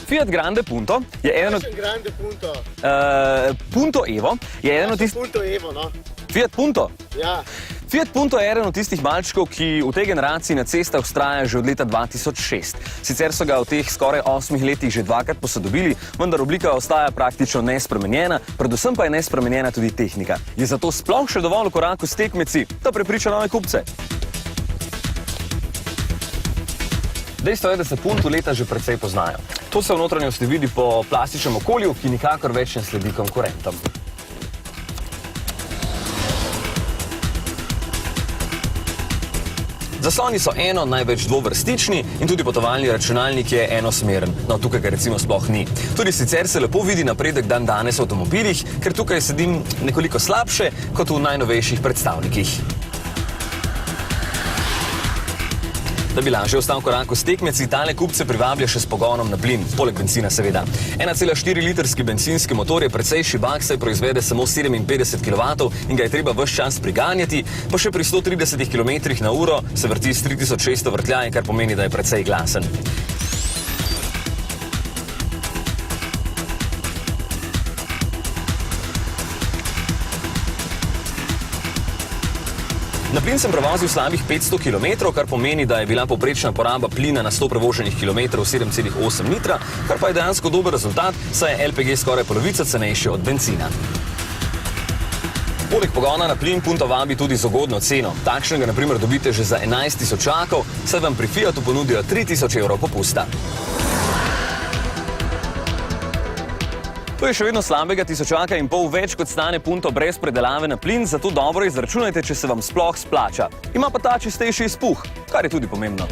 Fiat Grande Punto je eden od... Grande Punto. Punto Evo je eden od tistih... Punto Evo, no? Fiat Punto? Ja. Fiat Punto je eden od tistih malčkov, ki v tej generaciji na cestah vztraja že od leta 2006. Sicer so ga v teh skoraj 8 letih že dvakrat posodobili, vendar oblika ostaja praktično nespremenjena, predvsem pa je nespremenjena tudi tehnika. Je zato sploh še dovolj v koraku s tekmeci, da prepriča nove kupce? Dejstvo je, da se Punto leta že precej poznajo. To se v notranjosti vidi po plastičnem okolju, ki nikakor več ne sledi konkurentom. Zasloni so največ dvovrstični in tudi potovalni računalnik je enosmeren. No, tukaj ga recimo sploh ni. Tudi sicer se lepo vidi napredek dan danes v avtomobilih, ker tukaj sedim nekoliko slabše kot v najnovejših predstavnikih. Da bi lažje ostal v koraku s tekmeci, tale kupce privablja še s pogonom na plin, poleg bencina seveda. 1,4-litrski bencinski motor je precej šibak, saj proizvede samo 57 kW in ga je treba ves čas priganjati, pa še pri 130 km/h se vrti s 3600 vrtljaje, kar pomeni, da je precej glasen. Na plin sem prevozil slabih 500 km, kar pomeni, da je bila povprečna poraba plina na 100 prevoženih kilometrov 7,8 litra, kar pa je dejansko dober rezultat, saj je LPG skoraj polovica cenejši od bencina. Poleg pogona na plin Punto vabi tudi z ugodno ceno. Takšnega na primer dobite že za 11 tisočakov, saj vam pri Fiatu ponudijo 3000 evrov popusta. To je še vedno slabega 1500 več, kot stane Punto brez predelave na plin, zato dobro izračunajte, če se vam sploh splača. Ima pa ta čistejši izpuh, kar je tudi pomembno.